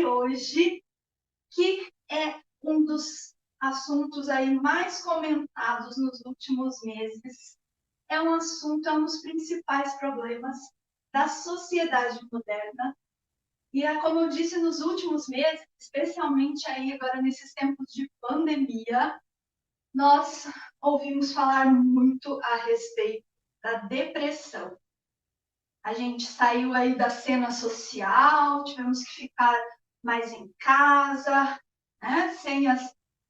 de hoje, que é um dos assuntos aí mais comentados nos últimos meses. É um assunto, é um dos principais problemas da sociedade moderna. E é como eu disse nos últimos meses, especialmente aí agora nesses tempos de pandemia, nós ouvimos falar muito a respeito da depressão. A gente saiu aí da cena social, tivemos que ficar mais em casa, né?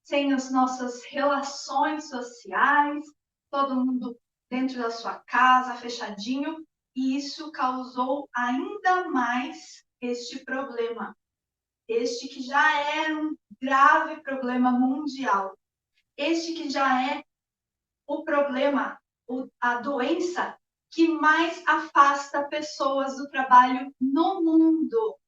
sem as nossas relações sociais, todo mundo dentro da sua casa, fechadinho, e isso causou ainda mais este problema, este que já era um grave problema mundial, este que já é o problema, a doença que mais afasta pessoas do trabalho no mundo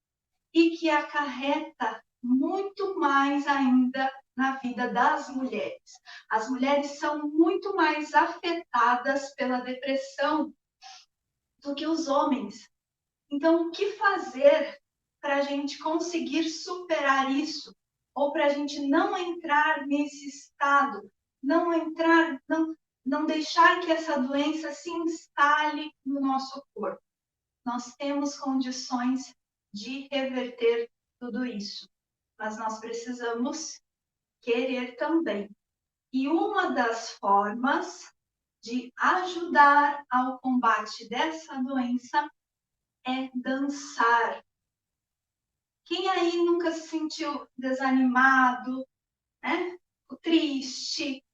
e que acarreta muito mais ainda na vida das mulheres. As mulheres são muito mais afetadas pela depressão do que os homens. Então, o que fazer para a gente conseguir superar isso? Ou para a gente não entrar nesse estado, não deixar que essa doença se instale no nosso corpo. Nós temos condições de reverter tudo isso, mas nós precisamos querer também. E uma das formas de ajudar ao combate dessa doença é dançar. Quem aí nunca se sentiu desanimado, né? Triste,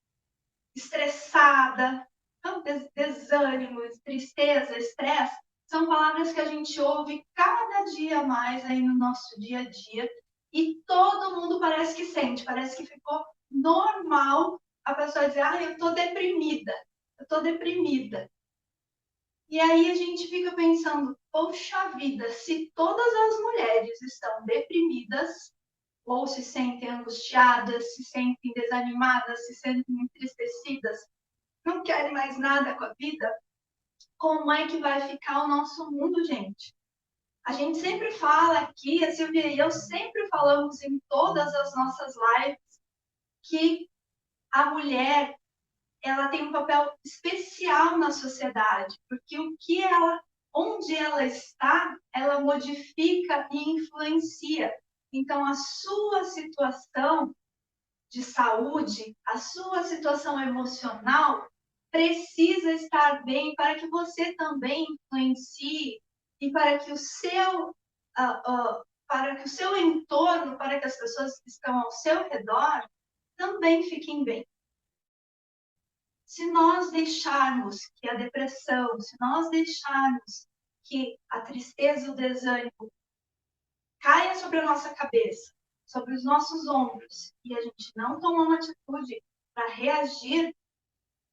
estressada? Então, desânimo, tristeza, estresse, são palavras que a gente ouve cada dia mais aí no nosso dia a dia e todo mundo parece que sente, parece que ficou normal a pessoa dizer, eu estou deprimida, eu estou deprimida. E aí a gente fica pensando, poxa vida, se todas as mulheres estão deprimidas, ou se sentem angustiadas, se sentem desanimadas, se sentem entristecidas, não querem mais nada com a vida, como é que vai ficar o nosso mundo, gente? A gente sempre fala aqui, a Silvia e eu sempre falamos em todas as nossas lives que a mulher ela tem um papel especial na sociedade, porque onde ela está, ela modifica e influencia. Então, a sua situação de saúde, a sua situação emocional precisa estar bem para que você também influencie e para que o seu entorno, para que as pessoas que estão ao seu redor também fiquem bem. Se nós deixarmos que a depressão, se nós deixarmos que a tristeza e o desânimo caia sobre a nossa cabeça, sobre os nossos ombros, e a gente não tomar uma atitude para reagir,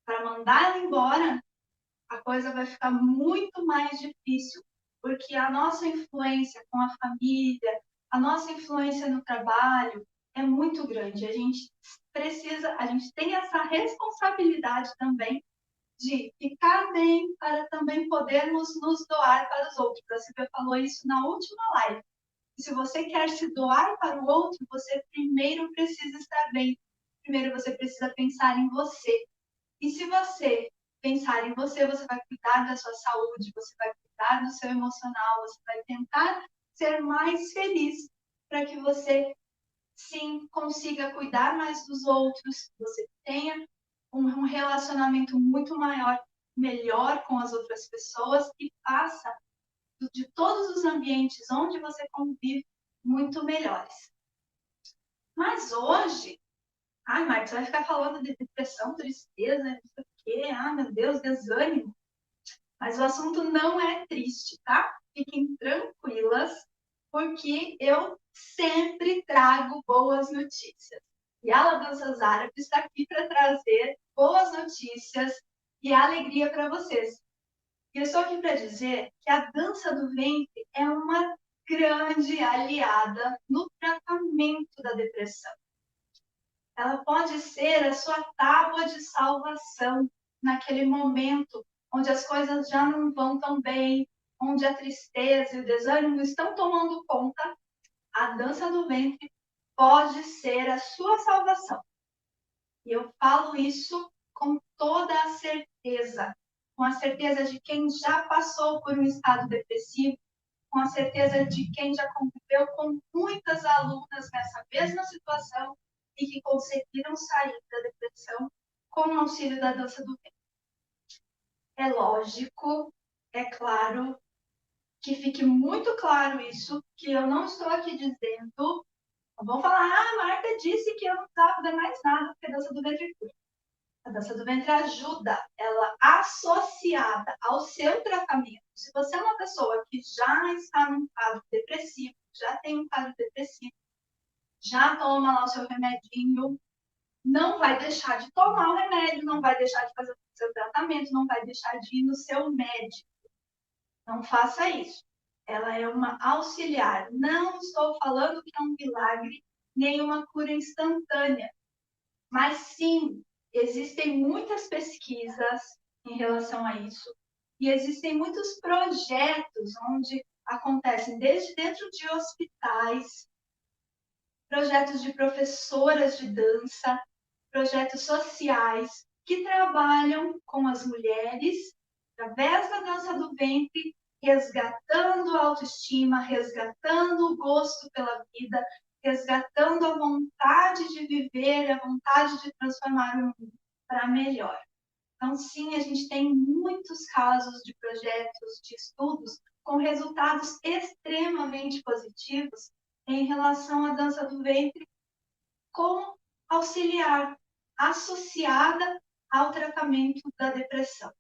para mandar ela embora, a coisa vai ficar muito mais difícil, porque a nossa influência com a família, a nossa influência no trabalho é muito grande. A gente tem essa responsabilidade também de ficar bem para também podermos nos doar para os outros. A Silvia falou isso na última live. E se você quer se doar para o outro, você primeiro precisa estar bem. Primeiro você precisa pensar em você. E se você pensar em você, você vai cuidar da sua saúde, você vai cuidar do seu emocional, você vai tentar ser mais feliz para que você, sim, consiga cuidar mais dos outros, você tenha um relacionamento muito maior, melhor com as outras pessoas e faça de todos os ambientes onde você convive muito melhores. Mas hoje, Marcos, você vai ficar falando de depressão, tristeza, não sei o quê, meu Deus, desânimo. Mas o assunto não é triste, tá? Fiquem tranquilas, porque eu sempre trago boas notícias. E a Danças Árabes está aqui para trazer boas notícias e alegria para vocês. E eu estou aqui para dizer que a dança do ventre é uma grande aliada no tratamento da depressão. Ela pode ser a sua tábua de salvação naquele momento onde as coisas já não vão tão bem, onde a tristeza e o desânimo estão tomando conta. a dança do ventre pode ser a sua salvação. E eu falo isso com toda a certeza, com a certeza de quem já passou por um estado depressivo, com a certeza de quem já conviveu com muitas alunas nessa mesma situação e que conseguiram sair da depressão com o auxílio da dança do ventre. É lógico, é claro, que fique muito claro isso, que eu não estou aqui dizendo, não vão falar, a Marta disse que eu não precisava fazer mais nada porque a dança do ventre cura. A dança do ventre ajuda, ela associada ao seu tratamento. Se você é uma pessoa que já está num quadro depressivo, já tem um quadro depressivo, já toma lá o seu remedinho, não vai deixar de tomar o remédio, não vai deixar de fazer o seu tratamento, não vai deixar de ir no seu médico. Não faça isso. Ela é uma auxiliar. Não estou falando que é um milagre, nem uma cura instantânea. Mas sim, existem muitas pesquisas em relação a isso. E existem muitos projetos onde acontecem desde dentro de hospitais, projetos de professoras de dança, projetos sociais que trabalham com as mulheres através da dança do ventre, resgatando a autoestima, resgatando o gosto pela vida, resgatando a vontade de viver, a vontade de transformar o mundo para melhor. Então, sim, a gente tem muitos casos de projetos, de estudos com resultados extremamente positivos em relação à dança do ventre como auxiliar, associada ao tratamento da depressão.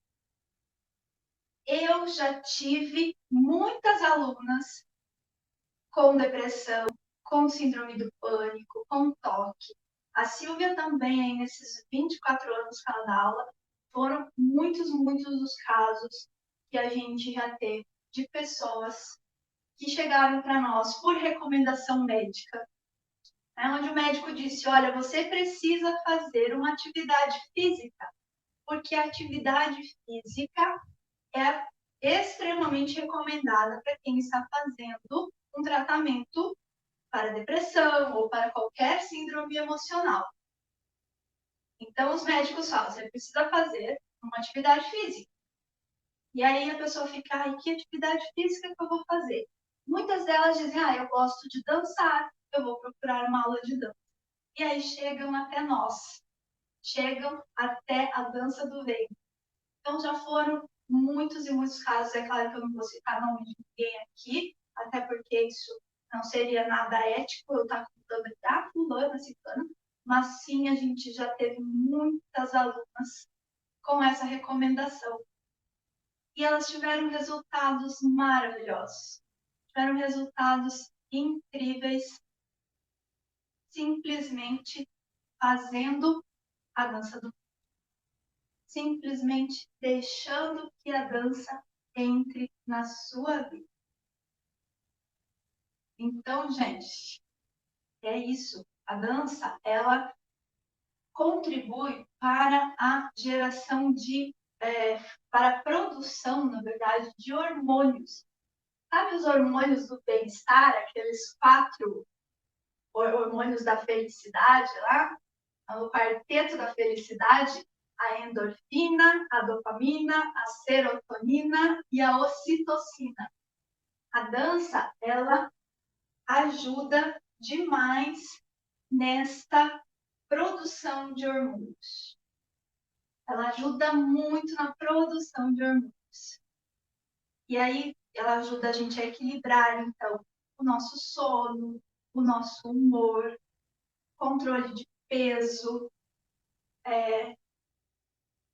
Eu já tive muitas alunas com depressão, com síndrome do pânico, com toque. A Silvia também, aí, nesses 24 anos que ela dá aula, foram muitos os casos que a gente já teve de pessoas que chegaram para nós por recomendação médica, onde o médico disse, olha, você precisa fazer uma atividade física, porque a atividade física é extremamente recomendada para quem está fazendo um tratamento para depressão ou para qualquer síndrome emocional. Então, os médicos falam, você precisa fazer uma atividade física. E aí a pessoa fica, ai, que atividade física que eu vou fazer? Muitas delas dizem, eu gosto de dançar, eu vou procurar uma aula de dança. E aí chegam até nós, chegam até a dança do ventre. Então já foram muitos e muitos casos, é claro que eu não vou citar nome de ninguém aqui, até porque isso não seria nada ético, eu estar contando da fulana, ciclana, mas sim a gente já teve muitas alunas com essa recomendação. E elas tiveram resultados maravilhosos, tiveram resultados incríveis, simplesmente fazendo a dança do simplesmente deixando que a dança entre na sua vida. Então, gente, é isso. A dança, ela contribui para a geração para a produção, na verdade, de hormônios. Sabe os hormônios do bem-estar, aqueles 4 hormônios da felicidade lá? O quarteto da felicidade, a endorfina, a dopamina, a serotonina e a ocitocina. A dança, ela ajuda demais nesta produção de hormônios. Ela ajuda muito na produção de hormônios. E aí, ela ajuda a gente a equilibrar, então, o nosso sono, o nosso humor, controle de peso,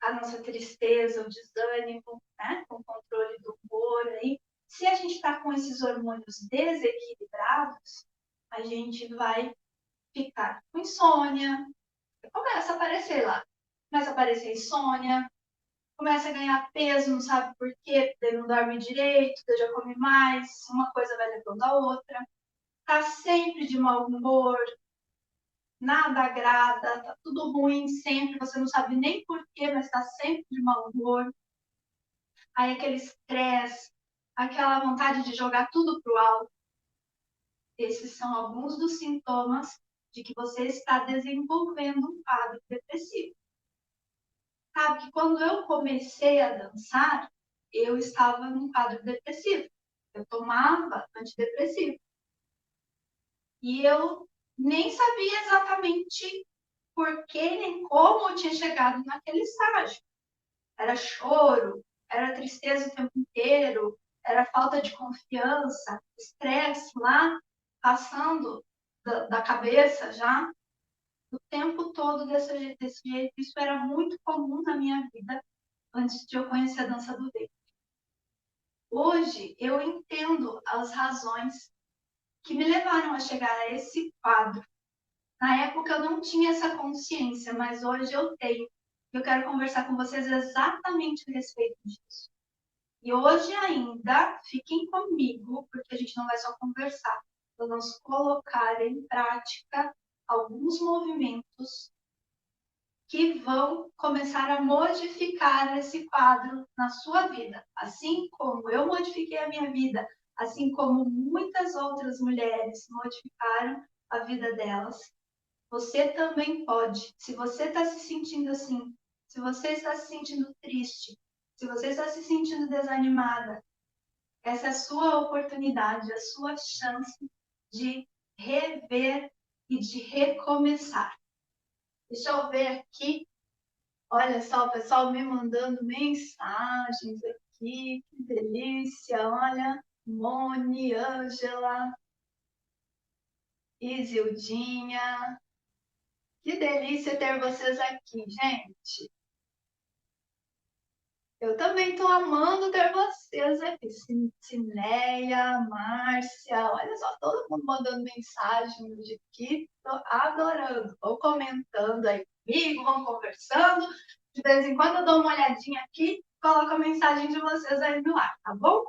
a nossa tristeza, o desânimo, né? Com o controle do humor. Aí. Se a gente está com esses hormônios desequilibrados, a gente vai ficar com insônia. Começa a aparecer lá. Começa a aparecer insônia, começa a ganhar peso, não sabe por quê, daí não dorme direito, daí já come mais, uma coisa vai levando a outra. Tá sempre de mau humor, nada agrada, tá tudo ruim sempre, você não sabe nem por quê, mas tá sempre de mau humor. Aí aquele estresse, aquela vontade de jogar tudo pro alto. esses são alguns dos sintomas de que você está desenvolvendo um quadro depressivo. Sabe que quando eu comecei a dançar, eu estava num quadro depressivo. Eu tomava antidepressivo. E eu nem sabia exatamente por que nem como eu tinha chegado naquele estágio. Era choro, era tristeza o tempo inteiro, era falta de confiança, estresse lá, passando da cabeça já, o tempo todo desse jeito. Isso era muito comum na minha vida antes de eu conhecer a dança do ventre. Hoje eu entendo as razões que me levaram a chegar a esse quadro. Na época eu não tinha essa consciência, mas hoje eu tenho. Eu quero conversar com vocês exatamente a respeito disso. E hoje ainda, fiquem comigo, porque a gente não vai só conversar. Vamos colocar em prática alguns movimentos que vão começar a modificar esse quadro na sua vida. Assim como eu modifiquei a minha vida, assim como muitas outras mulheres modificaram a vida delas, você também pode. Se você está se sentindo assim, se você está se sentindo triste, se você está se sentindo desanimada, essa é a sua oportunidade, a sua chance de rever e de recomeçar. Deixa eu ver aqui. Olha só, o pessoal me mandando mensagens aqui. Que delícia. Olha, Moni, Ângela, Isildinha. Que delícia ter vocês aqui, gente. Eu também estou amando ter vocês aqui. Cineia, Márcia, olha só, todo mundo mandando mensagem de que estou adorando. Vão comentando aí comigo, vão conversando. De vez em quando eu dou uma olhadinha aqui, coloco a mensagem de vocês aí no ar, tá bom?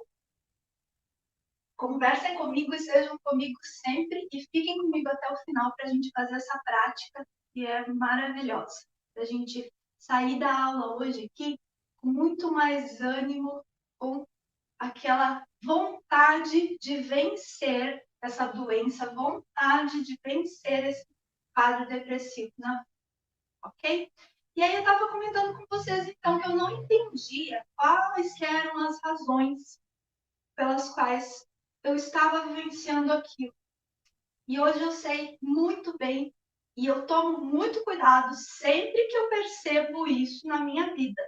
Conversem comigo e sejam comigo sempre e fiquem comigo até o final para a gente fazer essa prática que é maravilhosa. Para a gente sair da aula hoje aqui com muito mais ânimo, com aquela vontade de vencer essa doença, vontade de vencer esse quadro depressivo, né? Ok? E aí eu estava comentando com vocês, então, que eu não entendia quais eram as razões pelas quais eu estava vivenciando aquilo. E hoje eu sei muito bem e eu tomo muito cuidado sempre que eu percebo isso na minha vida.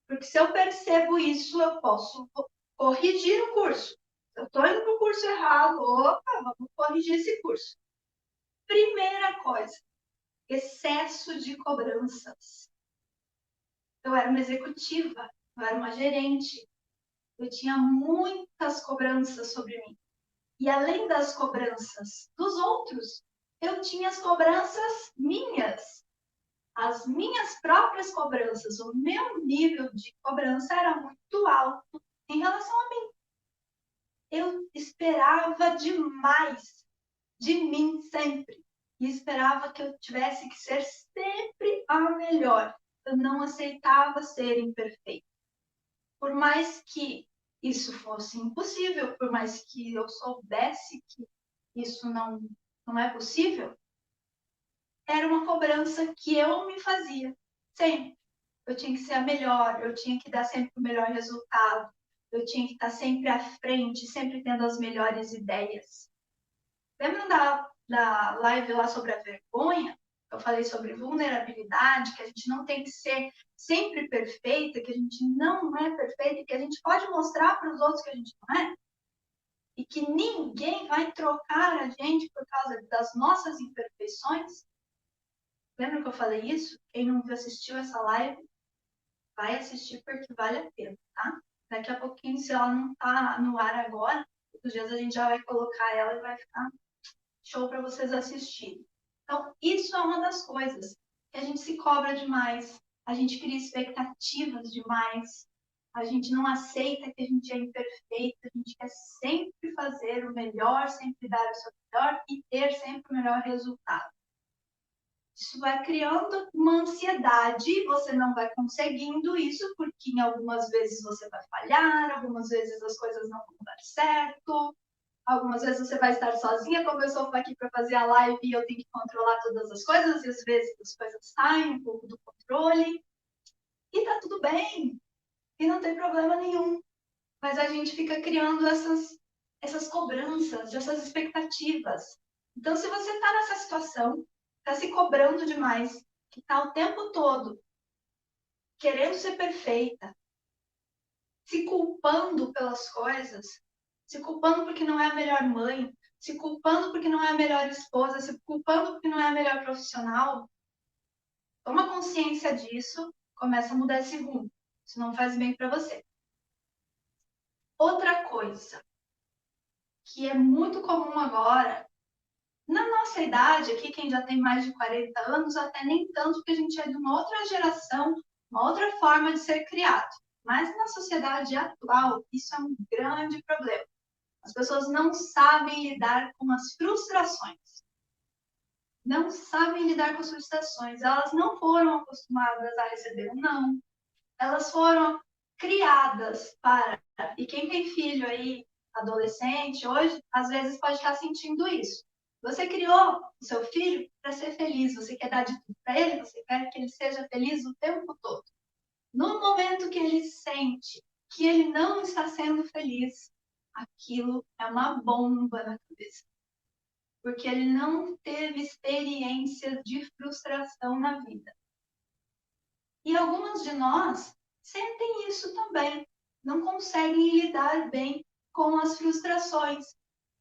Porque se eu percebo isso, eu posso corrigir o curso. Eu estou indo para o curso errado, opa, vamos corrigir esse curso. Primeira coisa, excesso de cobranças. Eu era uma executiva, eu era uma gerente, eu tinha muitas cobranças sobre mim. E além das cobranças dos outros, eu tinha as cobranças minhas, as minhas próprias cobranças. O meu nível de cobrança era muito alto em relação a mim. Eu esperava demais de mim sempre. E esperava que eu tivesse que ser sempre a melhor. Eu não aceitava ser imperfeita. Por mais que isso fosse impossível, por mais que eu soubesse que isso não é possível, era uma cobrança que eu me fazia, sempre. Eu tinha que ser a melhor, eu tinha que dar sempre o melhor resultado, eu tinha que estar sempre à frente, sempre tendo as melhores ideias. Lembram da live lá sobre a vergonha? Eu falei sobre vulnerabilidade, que a gente não tem que ser sempre perfeita, que a gente não é perfeita, que a gente pode mostrar para os outros que a gente não é. E que ninguém vai trocar a gente por causa das nossas imperfeições. Lembra que eu falei isso? Quem não assistiu essa live, vai assistir porque vale a pena, tá? Daqui a pouquinho, se ela não tá no ar agora, outros dias a gente já vai colocar ela e vai ficar show para vocês assistirem. Então, isso é uma das coisas que a gente se cobra demais, a gente cria expectativas demais, a gente não aceita que a gente é imperfeito, a gente quer sempre fazer o melhor, sempre dar o seu melhor e ter sempre o melhor resultado. Isso vai criando uma ansiedade, você não vai conseguindo isso, porque em algumas vezes você vai falhar, algumas vezes as coisas não vão dar certo. Algumas vezes você vai estar sozinha, como eu estou aqui para fazer a live e eu tenho que controlar todas as coisas, e às vezes as coisas saem um pouco do controle. E tá tudo bem, e não tem problema nenhum. Mas a gente fica criando essas cobranças, essas expectativas. Então, se você está nessa situação, está se cobrando demais, que está o tempo todo querendo ser perfeita, se culpando pelas coisas, se culpando porque não é a melhor mãe, se culpando porque não é a melhor esposa, se culpando porque não é a melhor profissional, toma consciência disso, começa a mudar esse rumo. Isso não faz bem para você. Outra coisa que é muito comum agora, na nossa idade, aqui, quem já tem mais de 40 anos, até nem tanto, porque a gente é de uma outra geração, uma outra forma de ser criado. Mas na sociedade atual, isso é um grande problema. As pessoas não sabem lidar com as frustrações. Não sabem lidar com as frustrações. Elas não foram acostumadas a receber um não. Elas foram criadas para... E quem tem filho aí, adolescente, hoje, às vezes pode estar sentindo isso. Você criou o seu filho para ser feliz, você quer dar de tudo para ele, você quer que ele seja feliz o tempo todo. No momento que ele sente que ele não está sendo feliz, aquilo é uma bomba na cabeça. Porque ele não teve experiências de frustração na vida. E algumas de nós sentem isso também. Não conseguem lidar bem com as frustrações.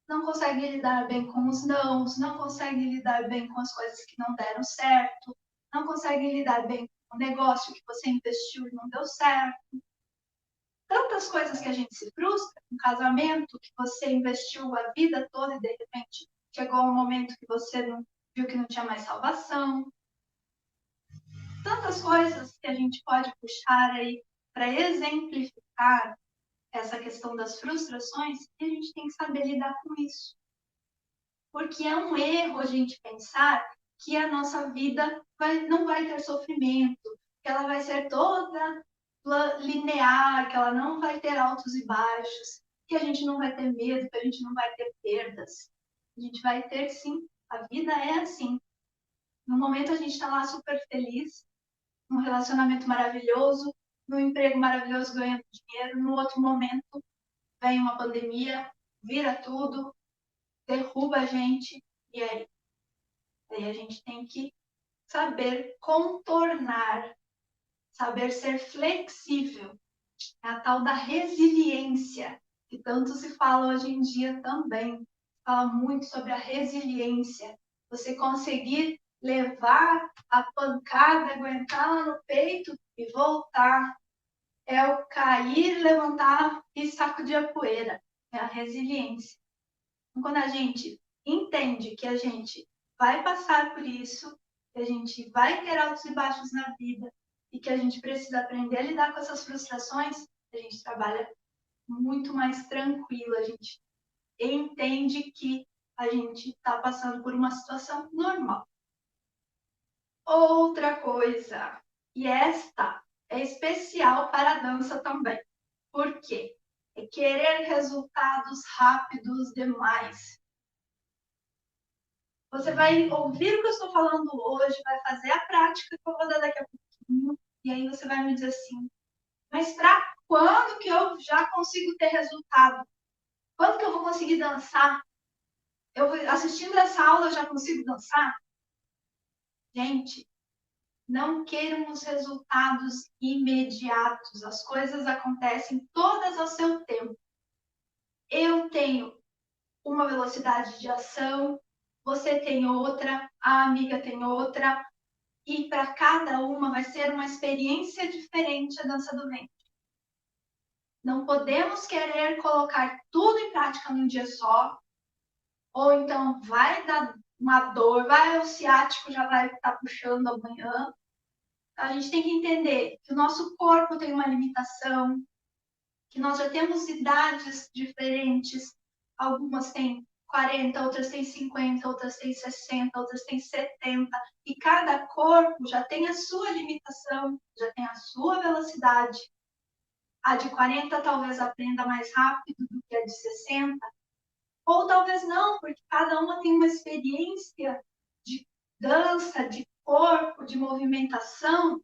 Não conseguem lidar bem com os nãos, não conseguem lidar bem com as coisas que não deram certo, não conseguem lidar bem com o negócio que você investiu e não deu certo. Tantas coisas que a gente se frustra, um casamento que você investiu a vida toda e de repente chegou um momento que você não viu que não tinha mais salvação. Tantas coisas que a gente pode puxar aí para exemplificar essa questão das frustrações, e a gente tem que saber lidar com isso. Porque é um erro a gente pensar que a nossa vida não vai ter sofrimento, que ela vai ser toda linear, que ela não vai ter altos e baixos, que a gente não vai ter medo, que a gente não vai ter perdas. A gente vai ter sim. A vida é assim. No momento a gente está lá super feliz, num relacionamento maravilhoso, num emprego maravilhoso ganhando dinheiro, no outro momento vem uma pandemia, vira tudo, derruba a gente, e aí? Aí a gente tem que saber contornar, saber ser flexível. É a tal da resiliência, que tanto se fala hoje em dia também. Fala muito sobre a resiliência. Você conseguir levar a pancada, aguentar lá no peito e voltar. É o cair, levantar e sacudir a poeira. É a resiliência. Então, quando a gente entende que a gente vai passar por isso, que a gente vai ter altos e baixos na vida e que a gente precisa aprender a lidar com essas frustrações, a gente trabalha muito mais tranquilo, a gente entende que a gente está passando por uma situação normal. Outra coisa, e esta é especial para a dança também. Por quê? É querer resultados rápidos demais. Você vai ouvir o que eu estou falando hoje, vai fazer a prática que eu vou dar daqui a pouquinho, e aí você vai me dizer assim, mas para quando que eu já consigo ter resultado? Quando que eu vou conseguir dançar? Eu assistindo essa aula eu já consigo dançar? Gente, não queiram os resultados imediatos. As coisas acontecem todas ao seu tempo. Eu tenho uma velocidade de ação, você tem outra, a amiga tem outra, e para cada uma vai ser uma experiência diferente a dança do ventre. Não podemos querer colocar tudo em prática num dia só, ou então vai dar uma dor, vai o ciático já vai estar puxando amanhã. A gente tem que entender que o nosso corpo tem uma limitação, que nós já temos idades diferentes, algumas têm 40, outras têm 50, outras têm 60, outras têm 70, e cada corpo já tem a sua limitação, já tem a sua velocidade. A de 40 talvez aprenda mais rápido do que a de 60, Ou talvez não, porque cada uma tem uma experiência de dança, de corpo, de movimentação.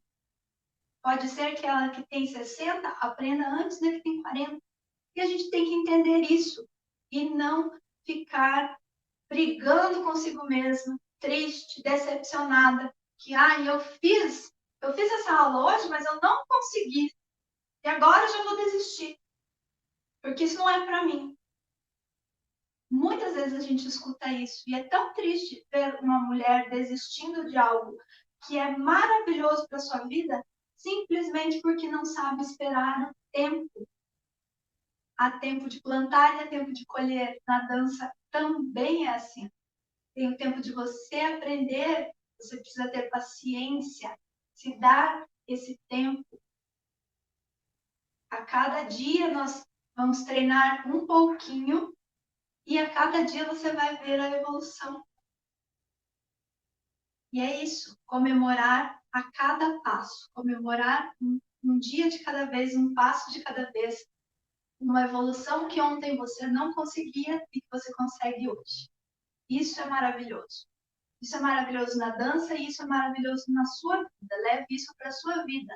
Pode ser que ela que tem 60 aprenda antes da que tem 40. E a gente tem que entender isso e não ficar brigando consigo mesma, triste, decepcionada, que eu fiz essa aula hoje, mas eu não consegui. E agora eu já vou desistir, porque isso não é para mim. Muitas vezes a gente escuta isso e é tão triste ver uma mulher desistindo de algo que é maravilhoso para sua vida, simplesmente porque não sabe esperar o tempo. Há tempo de plantar e há tempo de colher. Na dança também é assim. Tem o tempo de você aprender, você precisa ter paciência, se dar esse tempo. A cada dia nós vamos treinar um pouquinho e a cada dia você vai ver a evolução. E é isso, comemorar a cada passo, comemorar um dia de cada vez, um passo de cada vez, uma evolução que ontem você não conseguia e que você consegue hoje. Isso é maravilhoso. Isso é maravilhoso na dança e isso é maravilhoso na sua vida. Leve isso para a sua vida.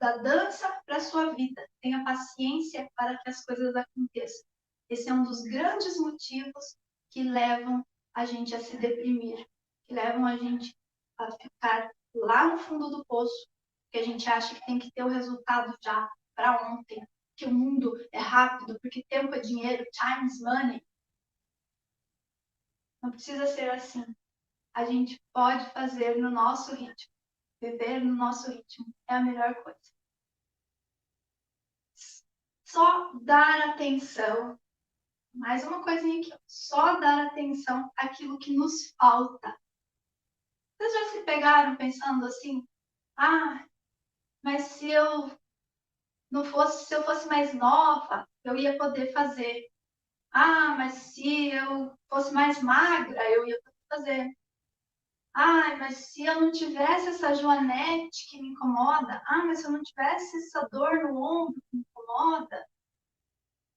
Da dança para a sua vida. Tenha paciência para que as coisas aconteçam. Esse é um dos grandes motivos que levam a gente a se deprimir, que levam a gente a ficar lá no fundo do poço, que a gente acha que tem que ter o resultado já, para ontem, que o mundo é rápido, porque tempo é dinheiro, time is money. Não precisa ser assim. A gente pode fazer no nosso ritmo. Viver no nosso ritmo é a melhor coisa. Só dar atenção. Mais uma coisinha aqui. Só dar atenção àquilo que nos falta. Vocês já se pegaram pensando assim? Ah, mas se eu fosse mais nova, eu ia poder fazer. Ah, mas se eu fosse mais magra, eu ia poder fazer. Ah, mas se eu não tivesse essa joanete que me incomoda. Ah, mas se eu não tivesse essa dor no ombro que me incomoda.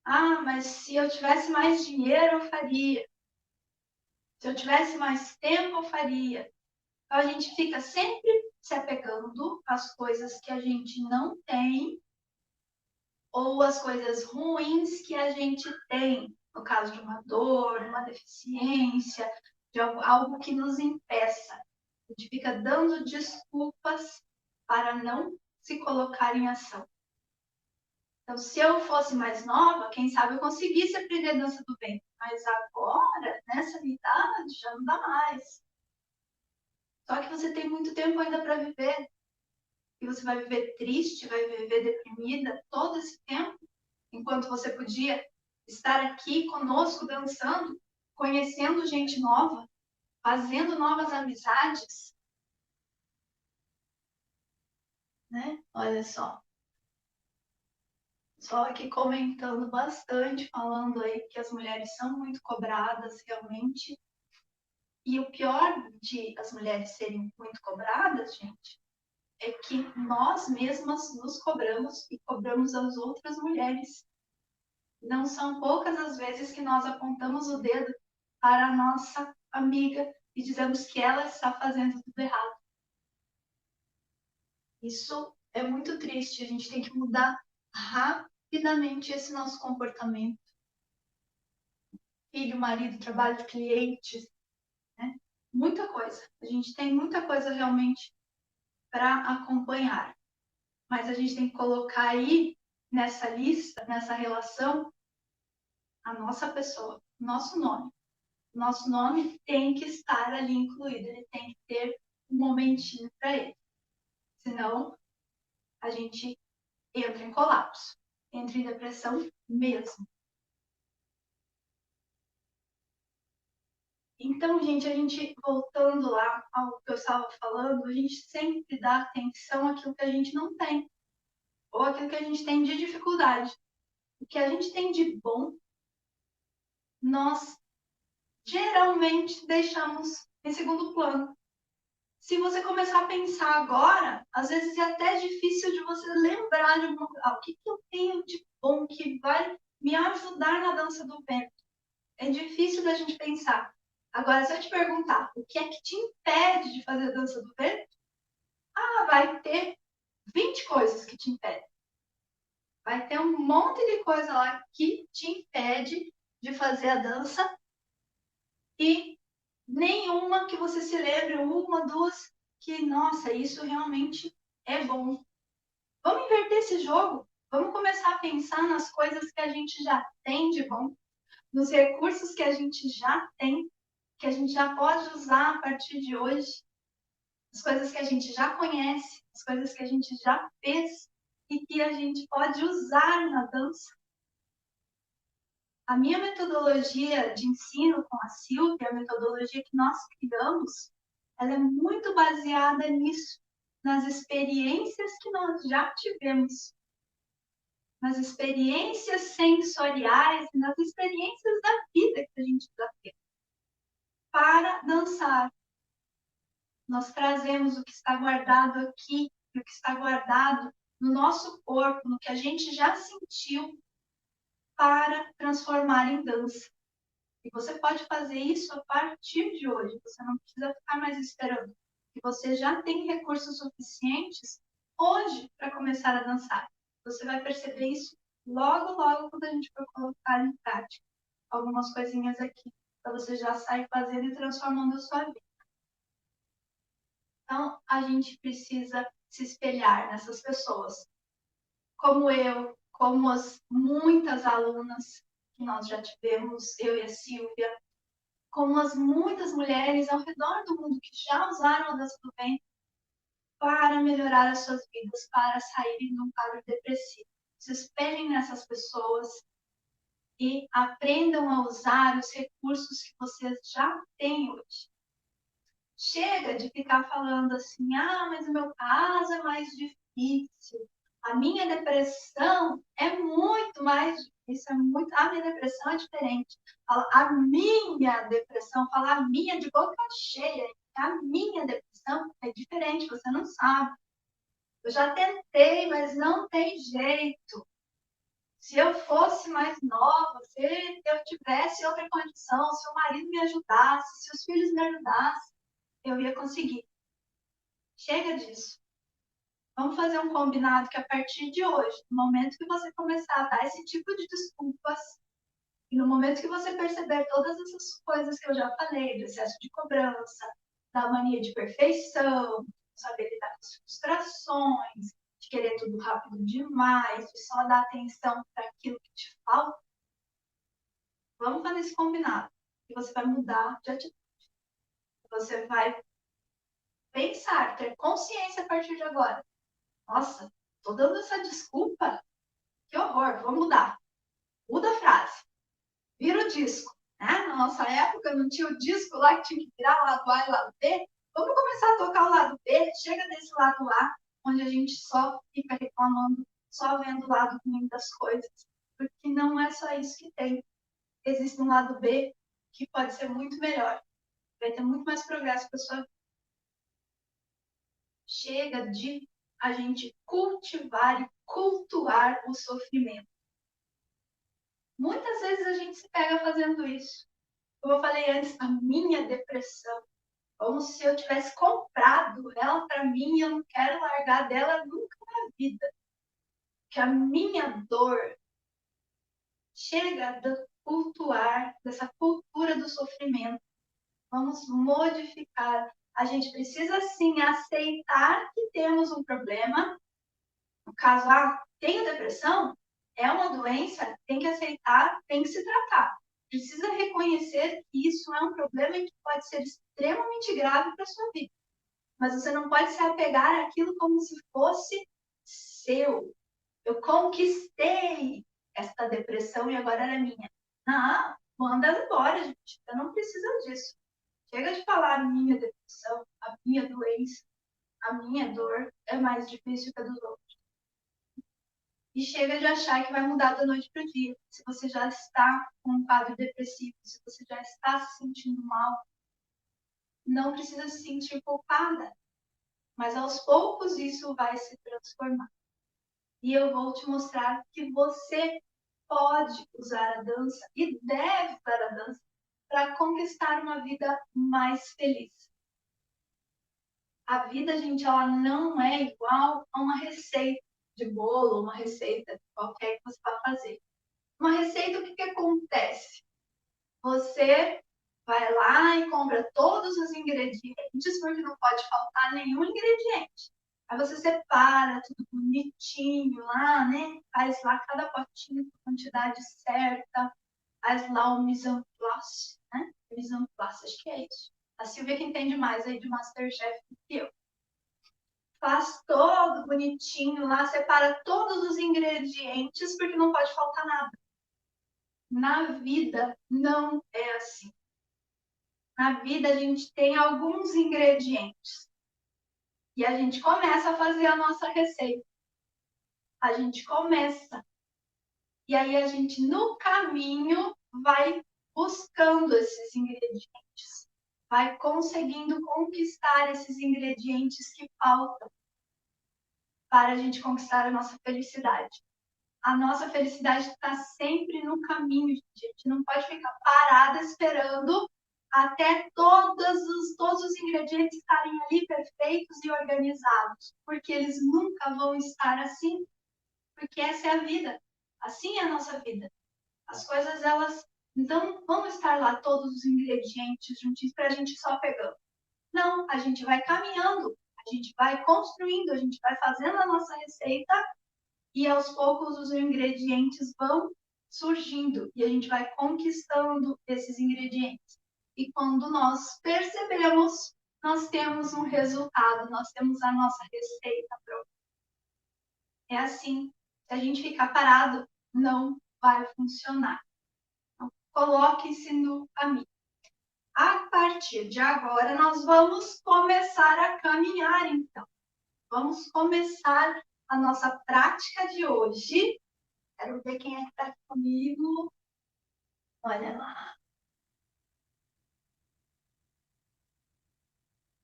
Ah, mas se eu tivesse mais dinheiro, eu faria. Se eu tivesse mais tempo, eu faria. Então, a gente fica sempre se apegando às coisas que a gente não tem ou às coisas ruins que a gente tem. No caso de uma dor, uma deficiência, de algo que nos impeça. A gente fica dando desculpas para não se colocar em ação. Então, se eu fosse mais nova, quem sabe eu conseguisse aprender dança do ventre. Mas agora, nessa idade, já não dá mais. Só que você tem muito tempo ainda para viver. E você vai viver triste, vai viver deprimida todo esse tempo, enquanto você podia estar aqui conosco dançando, conhecendo gente nova, fazendo novas amizades. Né? Olha só. Só aqui comentando bastante, falando aí que as mulheres são muito cobradas realmente. E o pior de as mulheres serem muito cobradas, gente, é que nós mesmas nos cobramos e cobramos as outras mulheres. Não são poucas as vezes que nós apontamos o dedo para a nossa amiga e dizemos que ela está fazendo tudo errado. Isso é muito triste, a gente tem que mudar rapidamente esse nosso comportamento. Filho, marido, trabalho de clientes, né? Muita coisa. A gente tem muita coisa realmente para acompanhar. Mas a gente tem que colocar aí nessa lista, nessa relação, a nossa pessoa, nosso nome. Nosso nome tem que estar ali incluído, ele tem que ter um momentinho para ele. Senão, a gente entra em colapso, entra em depressão mesmo. Então, gente, a gente voltando lá ao que eu estava falando, a gente sempre dá atenção àquilo que a gente não tem, ou àquilo que a gente tem de dificuldade. O que a gente tem de bom, nós geralmente deixamos em segundo plano. Se você começar a pensar agora, às vezes é até difícil de você lembrar de alguma coisa. O que eu tenho de bom que vai me ajudar na dança do ventre? É difícil da gente pensar. Agora, se eu te perguntar o que é que te impede de fazer a dança do ventre, vai ter 20 coisas que te impedem. Vai ter um monte de coisa lá que te impede de fazer a dança e nenhuma que você se lembre, uma, duas, que, nossa, isso realmente é bom. Vamos inverter esse jogo? Vamos começar a pensar nas coisas que a gente já tem de bom, nos recursos que a gente já tem, que a gente já pode usar a partir de hoje, as coisas que a gente já conhece, as coisas que a gente já fez e que a gente pode usar na dança. A minha metodologia de ensino com a Silvia, a metodologia que nós criamos, ela é muito baseada nisso, nas experiências que nós já tivemos, nas experiências sensoriais, nas experiências da vida que a gente já teve. Para dançar, nós trazemos o que está guardado aqui, o que está guardado no nosso corpo, no que a gente já sentiu, para transformar em dança. E você pode fazer isso a partir de hoje. Você não precisa ficar mais esperando. E você já tem recursos suficientes hoje para começar a dançar. Você vai perceber isso logo, logo, quando a gente for colocar em prática algumas coisinhas aqui, para você já sair fazendo e transformando a sua vida. Então, a gente precisa se espelhar nessas pessoas. Como eu, como as muitas alunas que nós já tivemos, eu e a Silvia, como as muitas mulheres ao redor do mundo que já usaram a dança do ventre para melhorar as suas vidas, para saírem de um quadro depressivo. Se espelhem nessas pessoas e aprendam a usar os recursos que vocês já têm hoje. Chega de ficar falando assim, mas o meu caso é mais difícil. A minha depressão é muito mais difícil, a minha depressão é diferente. A minha depressão, falar a minha de boca cheia, a minha depressão é diferente, você não sabe. Eu já tentei, mas não tem jeito. Se eu fosse mais nova, se eu tivesse outra condição, se o marido me ajudasse, se os filhos me ajudassem, eu ia conseguir. Chega disso. Vamos fazer um combinado que a partir de hoje, no momento que você começar a dar esse tipo de desculpas, e no momento que você perceber todas essas coisas que eu já falei, do excesso de cobrança, da mania de perfeição, saber lidar com as frustrações, de querer tudo rápido demais, de só dar atenção para aquilo que te falta, vamos fazer esse combinado. E você vai mudar de atitude. Você vai pensar, ter consciência a partir de agora. Nossa, tô dando essa desculpa? Que horror, vou mudar. Muda a frase. Vira o disco. Na nossa época não tinha o disco lá que tinha que virar lado A e lado B. Vamos começar a tocar o lado B. Chega desse lado A, onde a gente só fica reclamando, só vendo o lado ruim das coisas. Porque não é só isso que tem. Existe um lado B que pode ser muito melhor. Vai ter muito mais progresso para sua vida. Chega de a gente cultivar e cultuar o sofrimento. Muitas vezes a gente se pega fazendo isso. Como eu falei antes, a minha depressão. Como se eu tivesse comprado ela para mim e eu não quero largar dela nunca na vida. Que a minha dor chega de cultuar, dessa cultura do sofrimento. Vamos modificar. A gente precisa sim aceitar que temos um problema. No caso, tenho depressão, é uma doença, tem que aceitar, tem que se tratar. Precisa reconhecer que isso é um problema que pode ser extremamente grave para a sua vida. Mas você não pode se apegar àquilo como se fosse seu. Eu conquistei esta depressão e agora ela é minha. Não, manda ela embora, gente. Eu não preciso disso. Chega de falar a minha depressão, a minha doença, a minha dor é mais difícil que a dos outros. E chega de achar que vai mudar da noite para o dia. Se você já está com um quadro depressivo, se você já está se sentindo mal, não precisa se sentir culpada. Mas aos poucos isso vai se transformar. E eu vou te mostrar que você pode usar a dança e deve usar a dança para conquistar uma vida mais feliz. A vida, gente, ela não é igual a uma receita de bolo, uma receita qualquer que você vá fazer. Uma receita, o que acontece? Você vai lá e compra todos os ingredientes, porque não pode faltar nenhum ingrediente. Aí você separa tudo bonitinho lá, né? Faz lá cada potinho com a quantidade certa. Faz lá o mise en place, né? Mise en place, acho que é isso. A Silvia que entende mais aí de Masterchef do que eu. Faz todo bonitinho lá, separa todos os ingredientes, porque não pode faltar nada. Na vida, não é assim. Na vida, a gente tem alguns ingredientes. E a gente começa a fazer a nossa receita. A gente começa. E aí, a gente, no caminho, vai buscando esses ingredientes. Vai conseguindo conquistar esses ingredientes que faltam para a gente conquistar a nossa felicidade. A nossa felicidade está sempre no caminho, gente. A gente não pode ficar parada esperando até todos os ingredientes estarem ali perfeitos e organizados, porque eles nunca vão estar assim, porque essa é a vida. Assim é a nossa vida. As coisas, elas não vão estar lá todos os ingredientes juntinhos para a gente só pegando. Não, a gente vai caminhando, a gente vai construindo, a gente vai fazendo a nossa receita e aos poucos os ingredientes vão surgindo e a gente vai conquistando esses ingredientes. E quando nós percebemos, nós temos um resultado, nós temos a nossa receita pronta. É assim, se a gente ficar parado, não vai funcionar. Então, coloque-se no caminho. A partir de agora, nós vamos começar a caminhar, então. Vamos começar a nossa prática de hoje. Quero ver quem é que está comigo. Olha lá.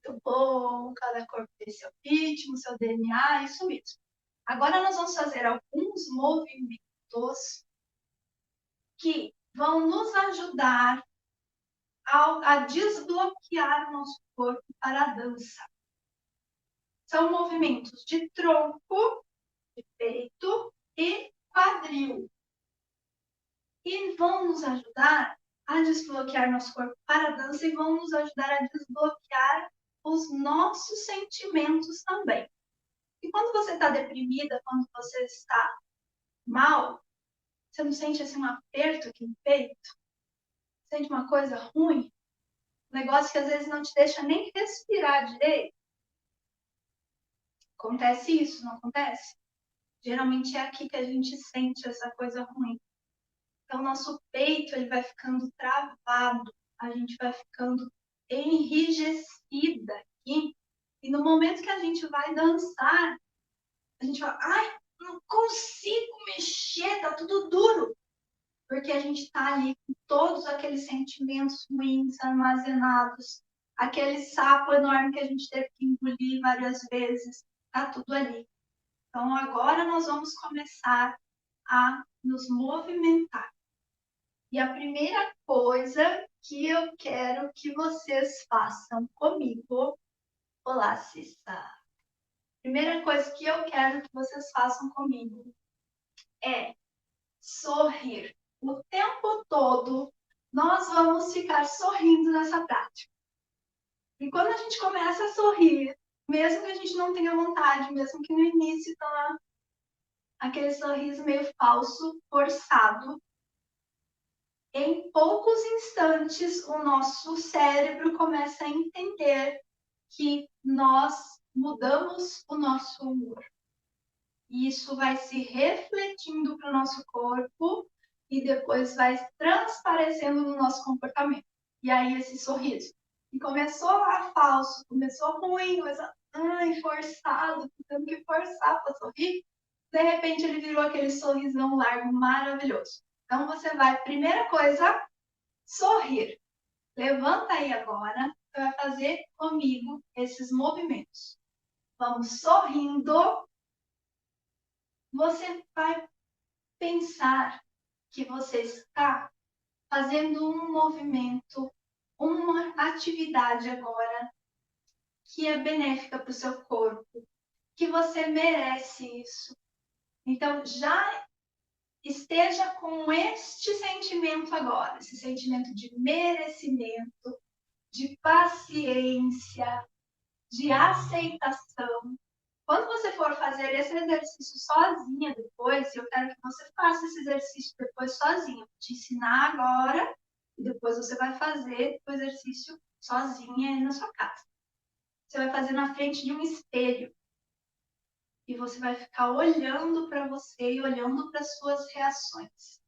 Muito bom. Cada corpo tem seu ritmo, seu DNA, isso mesmo. Agora nós vamos fazer alguns movimentos que vão nos ajudar a desbloquear o nosso corpo para a dança. São movimentos de tronco, de peito e quadril. E vão nos ajudar a desbloquear nosso corpo para a dança e vão nos ajudar a desbloquear os nossos sentimentos também. E quando você está deprimida, quando você está mal, você não sente assim um aperto aqui no peito? Sente uma coisa ruim? Um negócio que às vezes não te deixa nem respirar direito? Acontece isso, não acontece? Geralmente é aqui que a gente sente essa coisa ruim. Então, nosso peito ele vai ficando travado, a gente vai ficando enrijecida aqui. E no momento que a gente vai dançar, a gente fala, ai, não consigo mexer, tá tudo duro. Porque a gente tá ali com todos aqueles sentimentos ruins armazenados, aquele sapo enorme que a gente teve que engolir várias vezes, tá tudo ali. Então, agora nós vamos começar a nos movimentar. E a primeira coisa que eu quero que vocês façam comigo... Olá, Cissa. Primeira coisa que eu quero que vocês façam comigo é sorrir. O tempo todo nós vamos ficar sorrindo nessa prática. E quando a gente começa a sorrir, mesmo que a gente não tenha vontade, mesmo que no início tá aquele sorriso meio falso, forçado, em poucos instantes o nosso cérebro começa a entender que nós mudamos o nosso humor. E isso vai se refletindo para o nosso corpo e depois vai transparecendo no nosso comportamento. E aí esse sorriso, que começou lá falso, começou ruim, começou forçado, tendo que forçar para sorrir, de repente ele virou aquele sorrisão largo maravilhoso. Então você vai, primeira coisa, sorrir. Levanta aí agora, você vai fazer comigo esses movimentos. Vamos sorrindo. Você vai pensar que você está fazendo um movimento, uma atividade agora que é benéfica para o seu corpo, que você merece isso. Então, já esteja com este sentimento agora, esse sentimento de merecimento, de paciência, de aceitação. Quando você for fazer esse exercício sozinha depois, eu quero que você faça esse exercício depois sozinha. Vou te ensinar agora e depois você vai fazer o exercício sozinha aí na sua casa. Você vai fazer na frente de um espelho e você vai ficar olhando para você e olhando para as suas reações.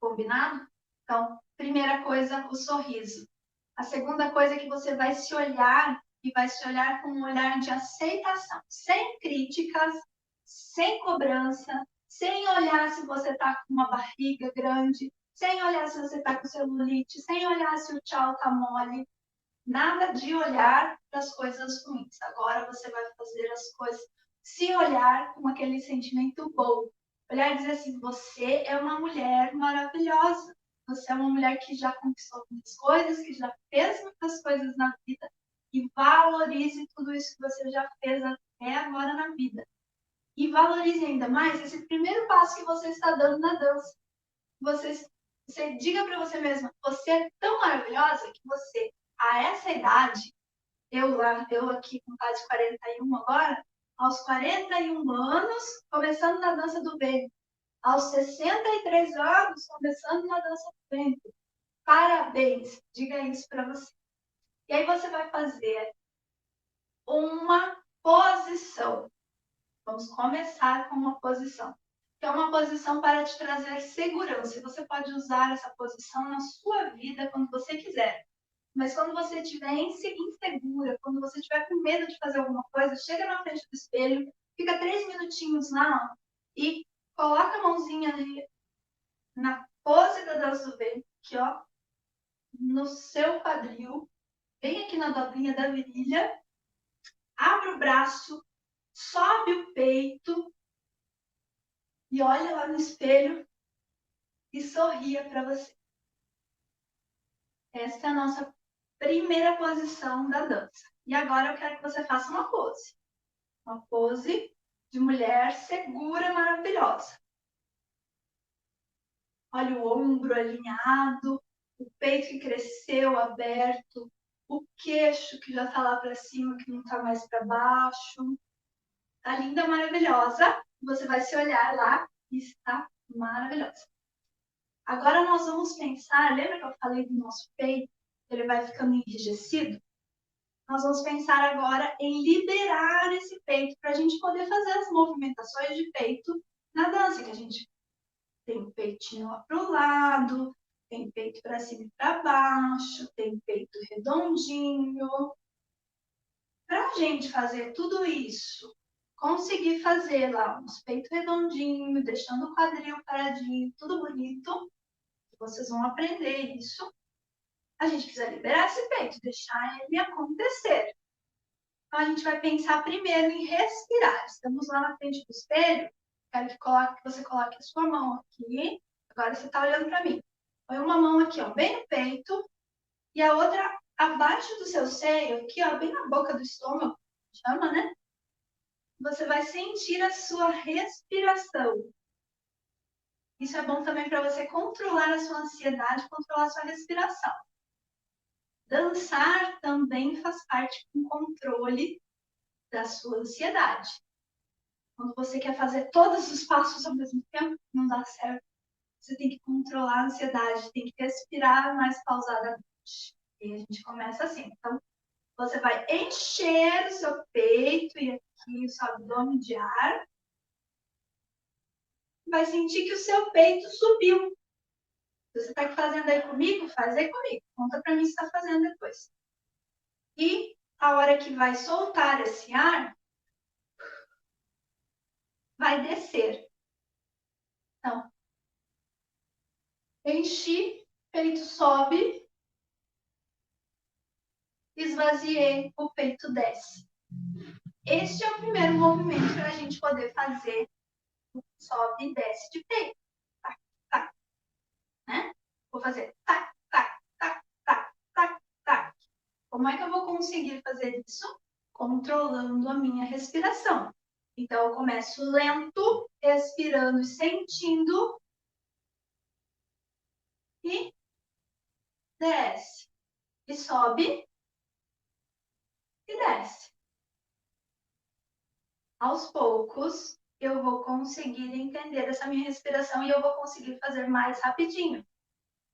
Combinado? Então, primeira coisa, o sorriso. A segunda coisa é que você vai se olhar e vai se olhar com um olhar de aceitação, sem críticas, sem cobrança, sem olhar se você está com uma barriga grande, sem olhar se você está com celulite, sem olhar se o tchau está mole. Nada de olhar para as coisas ruins. Agora você vai fazer as coisas, se olhar com aquele sentimento bom. Olhar e dizer assim, você é uma mulher maravilhosa. Você é uma mulher que já conquistou muitas coisas, que já fez muitas coisas na vida. E valorize tudo isso que você já fez até agora na vida. E valorize ainda mais esse primeiro passo que você está dando na dança. Você diga para você mesma, você é tão maravilhosa que você, a essa idade, eu aqui com quase 41 agora, aos 41 anos, começando na dança do ventre, aos 63 anos, começando na dança do ventre. Parabéns, diga isso para você. E aí você vai fazer uma posição. Vamos começar com uma posição, que é uma posição para te trazer segurança. Você pode usar essa posição na sua vida quando você quiser. Mas quando você estiver insegura, quando você estiver com medo de fazer alguma coisa, chega na frente do espelho, fica 3 minutinhos lá e coloca a mãozinha ali na pose da dança do ventre, aqui, ó, no seu quadril, bem aqui na dobrinha da virilha, abre o braço, sobe o peito e olha lá no espelho e sorria para você. Essa é a nossa primeira posição da dança. E agora eu quero que você faça uma pose. Uma pose de mulher segura, maravilhosa. Olha o ombro alinhado, o peito que cresceu, aberto, o queixo que já está lá para cima, que não está mais para baixo. Tá linda, maravilhosa. Você vai se olhar lá e está maravilhosa. Agora nós vamos pensar, lembra que eu falei do nosso peito? Ele vai ficando enrijecido? Nós vamos pensar agora em liberar esse peito para a gente poder fazer as movimentações de peito na dança, que a gente tem o peitinho lá para o lado, tem peito para cima e para baixo, tem peito redondinho. Para a gente fazer tudo isso, conseguir fazer lá uns peitos redondinhos, deixando o quadril paradinho, tudo bonito, vocês vão aprender isso. A gente precisa liberar esse peito, deixar ele acontecer. Então, a gente vai pensar primeiro em respirar. Estamos lá na frente do espelho. Quero que você coloque a sua mão aqui. Agora você está olhando para mim. Põe uma mão aqui, ó, bem no peito. E a outra abaixo do seu seio, aqui, ó, bem na boca do estômago. Chama, né? Você vai sentir a sua respiração. Isso é bom também para você controlar a sua ansiedade, controlar a sua respiração. Dançar também faz parte do controle da sua ansiedade. Quando você quer fazer todos os passos ao mesmo tempo, não dá certo. Você tem que controlar a ansiedade, tem que respirar mais pausadamente. E a gente começa assim. Então, você vai encher o seu peito e aqui o seu abdômen de ar. Vai sentir que o seu peito subiu. Você está fazendo aí comigo? Faz aí comigo. Conta para mim se está fazendo depois. E a hora que vai soltar esse ar, vai descer. Então, enchi, peito sobe, esvaziei, o peito desce. Este é o primeiro movimento para a gente poder fazer o sobe e desce de peito. Tá, tá. né? Vou fazer tac, tac, tac, tac, tac, tac. Como é que eu vou conseguir fazer isso? Controlando a minha respiração. Então, eu começo lento, respirando e sentindo. E desce. E sobe. E desce. Aos poucos, eu vou conseguir entender essa minha respiração e eu vou conseguir fazer mais rapidinho.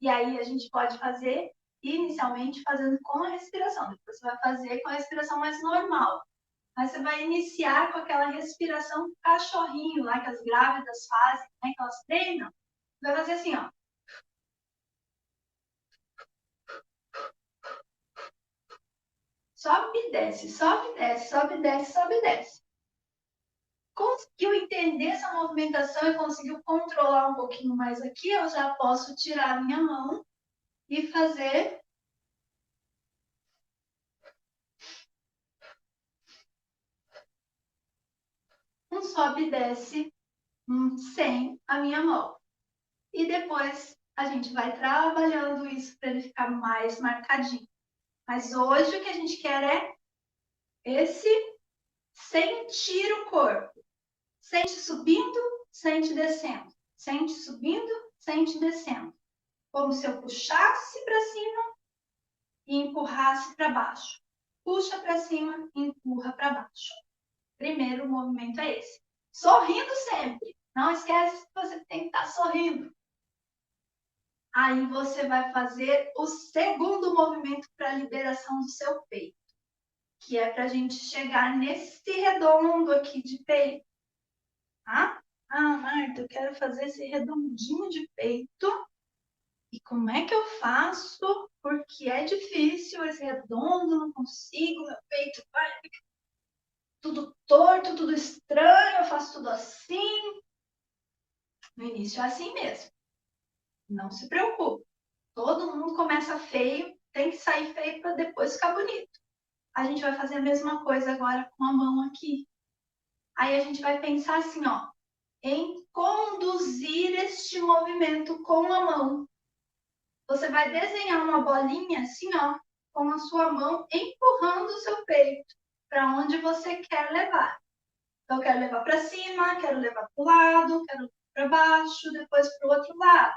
E aí, a gente pode fazer, inicialmente, fazendo com a respiração. Depois você vai fazer com a respiração mais normal. Mas você vai iniciar com aquela respiração cachorrinho lá que as grávidas fazem, né, que elas treinam. Vai fazer assim, ó. Sobe e desce, sobe e desce, sobe e desce, sobe e desce. Conseguiu entender essa movimentação e conseguiu controlar um pouquinho mais aqui, eu já posso tirar a minha mão e fazer um sobe e desce sem a minha mão. E depois a gente vai trabalhando isso para ele ficar mais marcadinho. Mas hoje o que a gente quer é esse sentir o corpo. Sente subindo, sente descendo. Sente subindo, sente descendo. Como se eu puxasse para cima e empurrasse para baixo. Puxa para cima e empurra para baixo. Primeiro movimento é esse. Sorrindo sempre. Não esquece que você tem que estar sorrindo. Aí você vai fazer o segundo movimento para a liberação do seu peito, que é para a gente chegar nesse redondo aqui de peito. Tá? Ah, Marta, eu quero fazer esse redondinho de peito. E como é que eu faço? Porque é difícil esse redondo, não consigo, meu peito vai tudo torto, tudo estranho, eu faço tudo assim. No início é assim mesmo. Não se preocupe. Todo mundo começa feio, tem que sair feio para depois ficar bonito. A gente vai fazer a mesma coisa agora com a mão aqui. Aí a gente vai pensar assim, ó, em conduzir este movimento com a mão. Você vai desenhar uma bolinha assim, ó, com a sua mão empurrando o seu peito para onde você quer levar. Então, eu quero levar para cima, quero levar para o lado, quero para baixo, depois para o outro lado.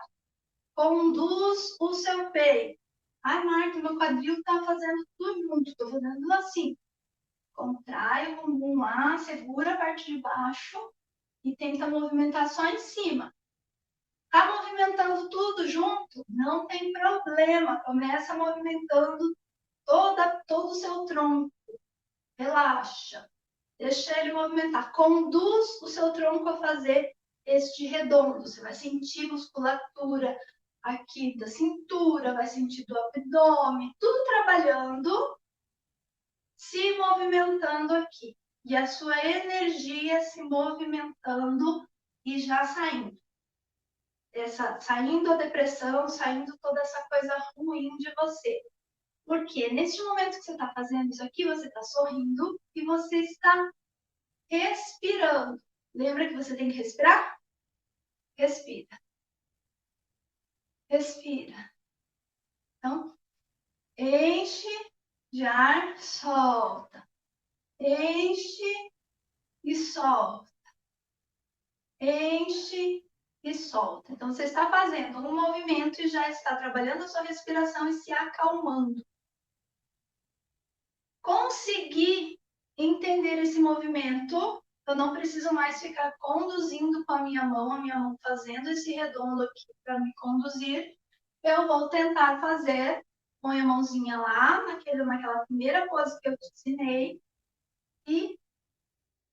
Conduz o seu peito. Ai, Marta, meu quadril está fazendo tudo junto, estou fazendo assim. Contrai o bumbum lá, segura a parte de baixo e tenta movimentar só em cima. Tá movimentando tudo junto? Não tem problema. Começa movimentando todo o seu tronco. Relaxa. Deixa ele movimentar. Conduz o seu tronco a fazer este redondo. Você vai sentir musculatura aqui da cintura, vai sentir do abdômen, tudo trabalhando, se movimentando aqui. E a sua energia se movimentando e já saindo. Saindo a depressão, saindo toda essa coisa ruim de você. Porque neste momento que você está fazendo isso aqui, você está sorrindo e você está respirando. Lembra que você tem que respirar? Respira. Respira. Então, enche de ar, solta. Enche e solta. Enche e solta. Então, você está fazendo um movimento e já está trabalhando a sua respiração e se acalmando. Conseguir entender esse movimento, eu não preciso mais ficar conduzindo com a minha mão fazendo esse redondo aqui para me conduzir. Eu vou tentar fazer, põe a mãozinha lá, naquela primeira pose que eu te ensinei, e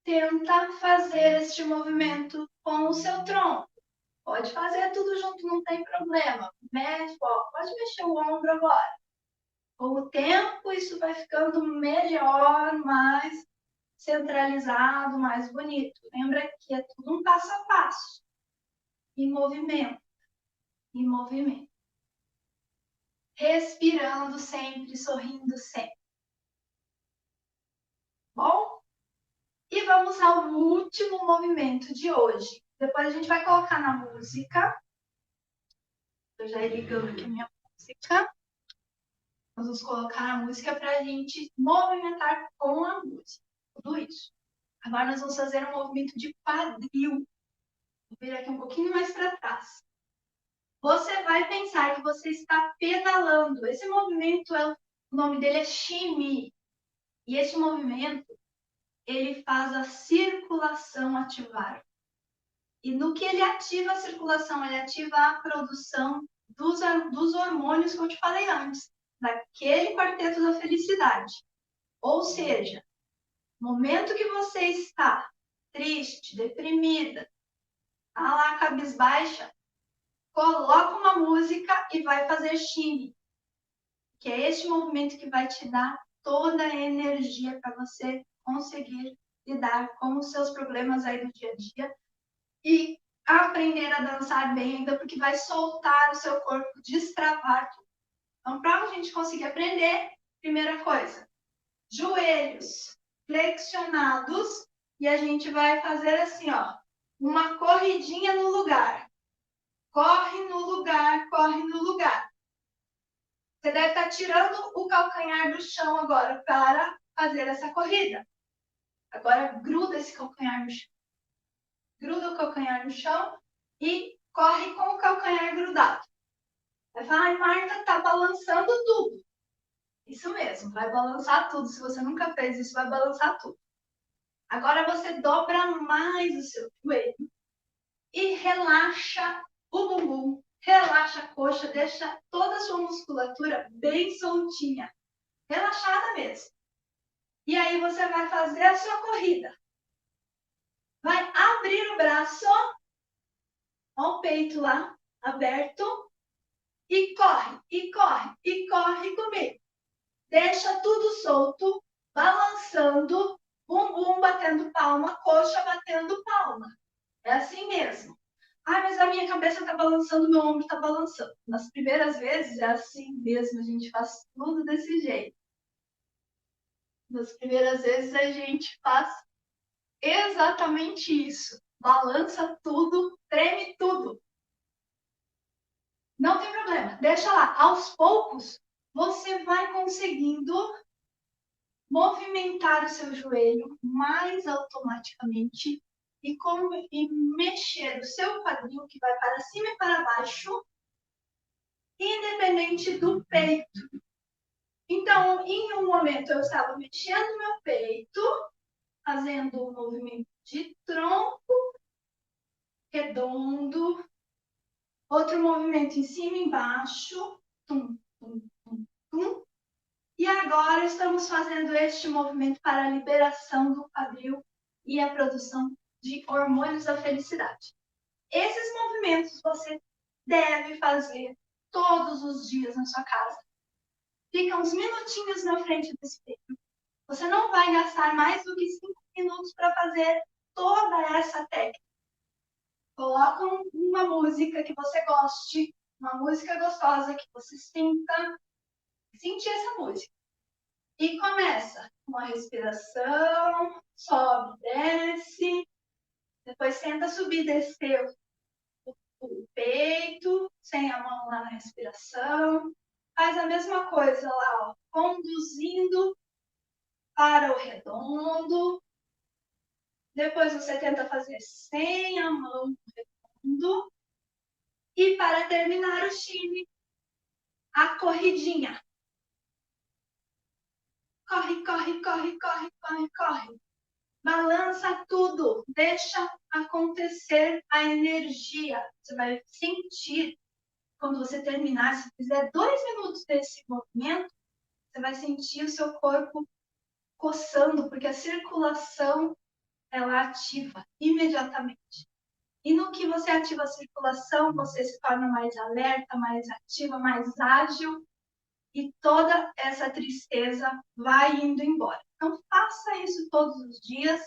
tenta fazer este movimento com o seu tronco. Pode fazer tudo junto, não tem problema. Mexe, pode mexer o ombro agora. Com o tempo, isso vai ficando melhor, mais centralizado, mais bonito. Lembra que é tudo um passo a passo. E movimento. E movimento. Respirando sempre, sorrindo sempre. Bom? E vamos ao último movimento de hoje. Depois a gente vai colocar na música. Eu já ir ligando aqui a minha música. Vamos colocar a música para a gente movimentar com a música. Tudo isso. Agora nós vamos fazer um movimento de quadril. Vou vir aqui um pouquinho mais para trás. Você vai pensar que você está pedalando. Esse movimento, o nome dele é shimmy. E esse movimento, ele faz a circulação ativar. E no que ele ativa a circulação? Ele ativa a produção dos hormônios que eu te falei antes, daquele quarteto da felicidade. Ou seja, no momento que você está triste, deprimida, tá lá cabisbaixa, coloca uma música e vai fazer shimmy, que é este movimento que vai te dar toda a energia para você conseguir lidar com os seus problemas aí do dia a dia e aprender a dançar bem ainda, porque vai soltar o seu corpo, destravar tudo. Então, para a gente conseguir aprender, primeira coisa, joelhos flexionados e a gente vai fazer assim, ó, uma corridinha no lugar. Corre no lugar, corre no lugar. Você deve estar tirando o calcanhar do chão agora para fazer essa corrida. Agora gruda esse calcanhar no chão. Gruda o calcanhar no chão e corre com o calcanhar grudado. Vai falar, ai, Marta, tá balançando tudo. Isso mesmo, vai balançar tudo. Se você nunca fez isso, vai balançar tudo. Agora você dobra mais o seu joelho e relaxa o bumbum, relaxa a coxa, deixa toda a sua musculatura bem soltinha, relaxada mesmo. E aí você vai fazer a sua corrida. Vai abrir o braço, ó, o peito lá, aberto, e corre, e corre, e corre comigo. Deixa tudo solto, balançando, bumbum batendo palma, coxa batendo palma. É assim mesmo. Ah, mas a minha cabeça está balançando, meu ombro está balançando. Nas primeiras vezes é assim mesmo, a gente faz tudo desse jeito. Nas primeiras vezes a gente faz exatamente isso. Balança tudo, treme tudo. Não tem problema, deixa lá. Aos poucos, você vai conseguindo movimentar o seu joelho mais automaticamente e mexer o seu quadril, que vai para cima e para baixo, independente do peito. Então, em um momento eu estava mexendo meu peito, fazendo um movimento de tronco redondo, outro movimento em cima e embaixo, tum, tum, tum, tum. E agora estamos fazendo este movimento para a liberação do quadril e a produção de hormônios da felicidade. Esses movimentos você deve fazer todos os dias na sua casa. Fica uns minutinhos na frente do espelho. Você não vai gastar mais do que 5 minutos para fazer toda essa técnica. Coloca uma música que você goste, uma música gostosa que você sinta, sentir essa música. E começa com a respiração, sobe, desce, depois tenta subir, descer o peito, sem a mão lá na respiração. Faz a mesma coisa lá, ó, conduzindo para o redondo. Depois você tenta fazer sem a mão no redondo. E para terminar o shimmy, a corridinha. Corre, corre, corre, corre, corre, corre. Balança tudo. Deixa acontecer a energia. Você vai sentir, quando você terminar, se fizer 2 minutos desse movimento, você vai sentir o seu corpo coçando, porque a circulação, ela ativa imediatamente. E no que você ativa a circulação, você se torna mais alerta, mais ativa, mais ágil, e toda essa tristeza vai indo embora. Então, faça isso todos os dias.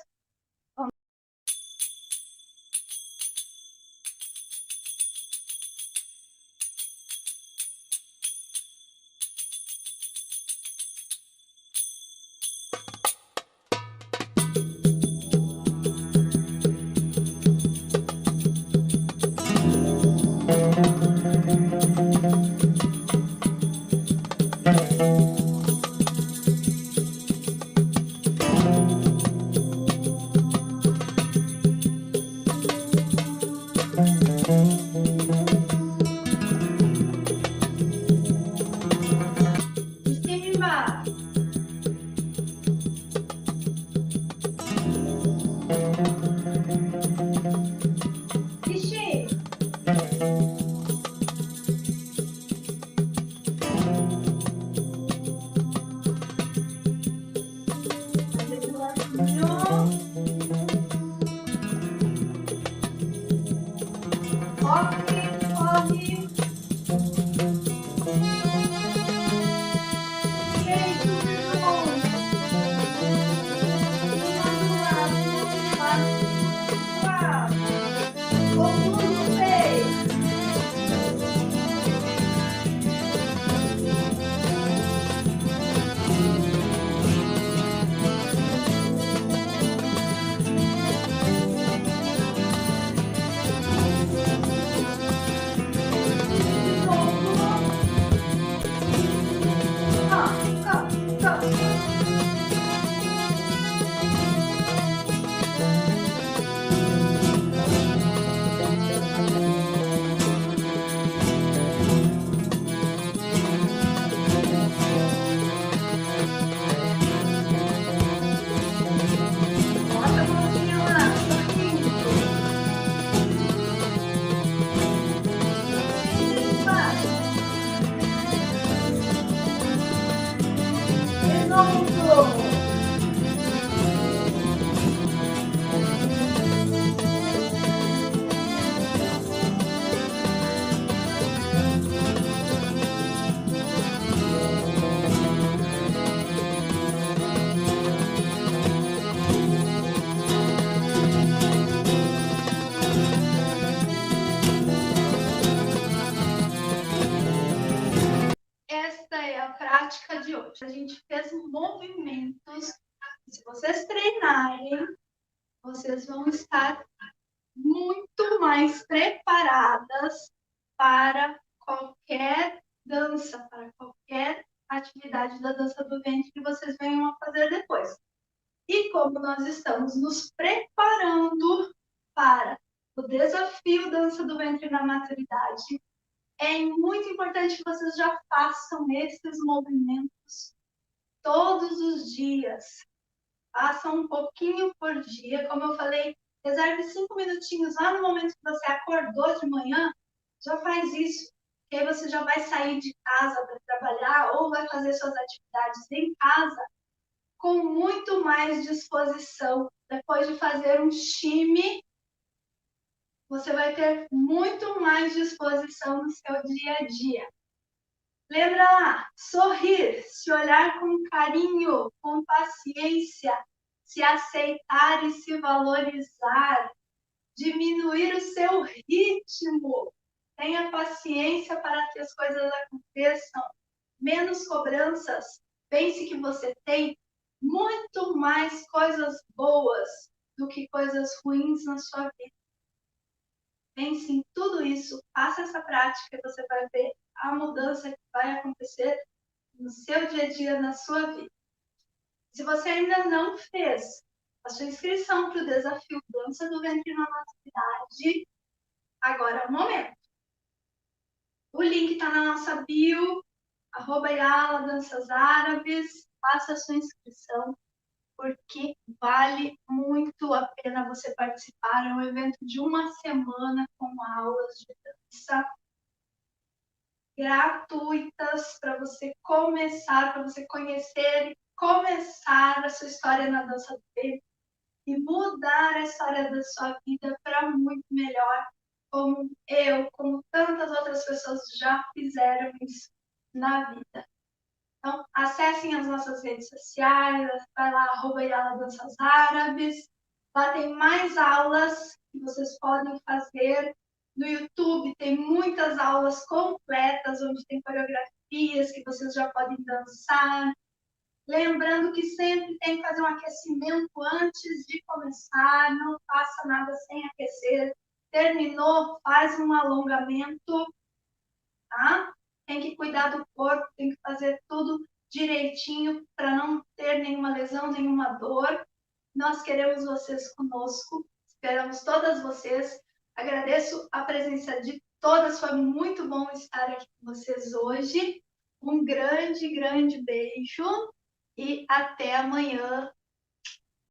Prática de hoje. A gente fez movimentos. Se vocês treinarem, vocês vão estar muito mais preparadas para qualquer dança, para qualquer atividade da dança do ventre que vocês venham a fazer depois. E como nós estamos nos preparando para o desafio dança do ventre na maturidade, é muito importante que vocês já façam esses movimentos todos os dias. Façam um pouquinho por dia. Como eu falei, reserve 5 minutinhos lá no momento que você acordou de manhã, já faz isso. Porque aí você já vai sair de casa para trabalhar ou vai fazer suas atividades em casa com muito mais disposição. Depois de fazer um time, você vai ter muito mais disposição no seu dia a dia. Lembra lá, sorrir, se olhar com carinho, com paciência, se aceitar e se valorizar, diminuir o seu ritmo, tenha paciência para que as coisas aconteçam, menos cobranças, pense que você tem muito mais coisas boas do que coisas ruins na sua vida. Pense em tudo isso, faça essa prática e você vai ver a mudança que vai acontecer no seu dia a dia, na sua vida. Se você ainda não fez a sua inscrição para o desafio Dança do Ventre na Maturidade, agora é o momento. O link está na nossa bio, @yala Danças Árabes, faça a sua inscrição, porque vale muito a pena você participar. É um evento de uma semana com aulas de dança gratuitas para você começar, para você conhecer e começar a sua história na dança do ventre e mudar a história da sua vida para muito melhor, como eu, como tantas outras pessoas já fizeram isso na vida. Então, acessem as nossas redes sociais, vai lá, @yala Danças Árabes. Lá tem mais aulas que vocês podem fazer. No YouTube tem muitas aulas completas, onde tem coreografias que vocês já podem dançar. Lembrando que sempre tem que fazer um aquecimento antes de começar, não faça nada sem aquecer. Terminou, faz um alongamento, tá? tem que cuidar do corpo, tem que fazer tudo direitinho para não ter nenhuma lesão, nenhuma dor. Nós queremos vocês conosco, esperamos todas vocês. Agradeço a presença de todas, foi muito bom estar aqui com vocês hoje. Um grande, grande beijo e até amanhã.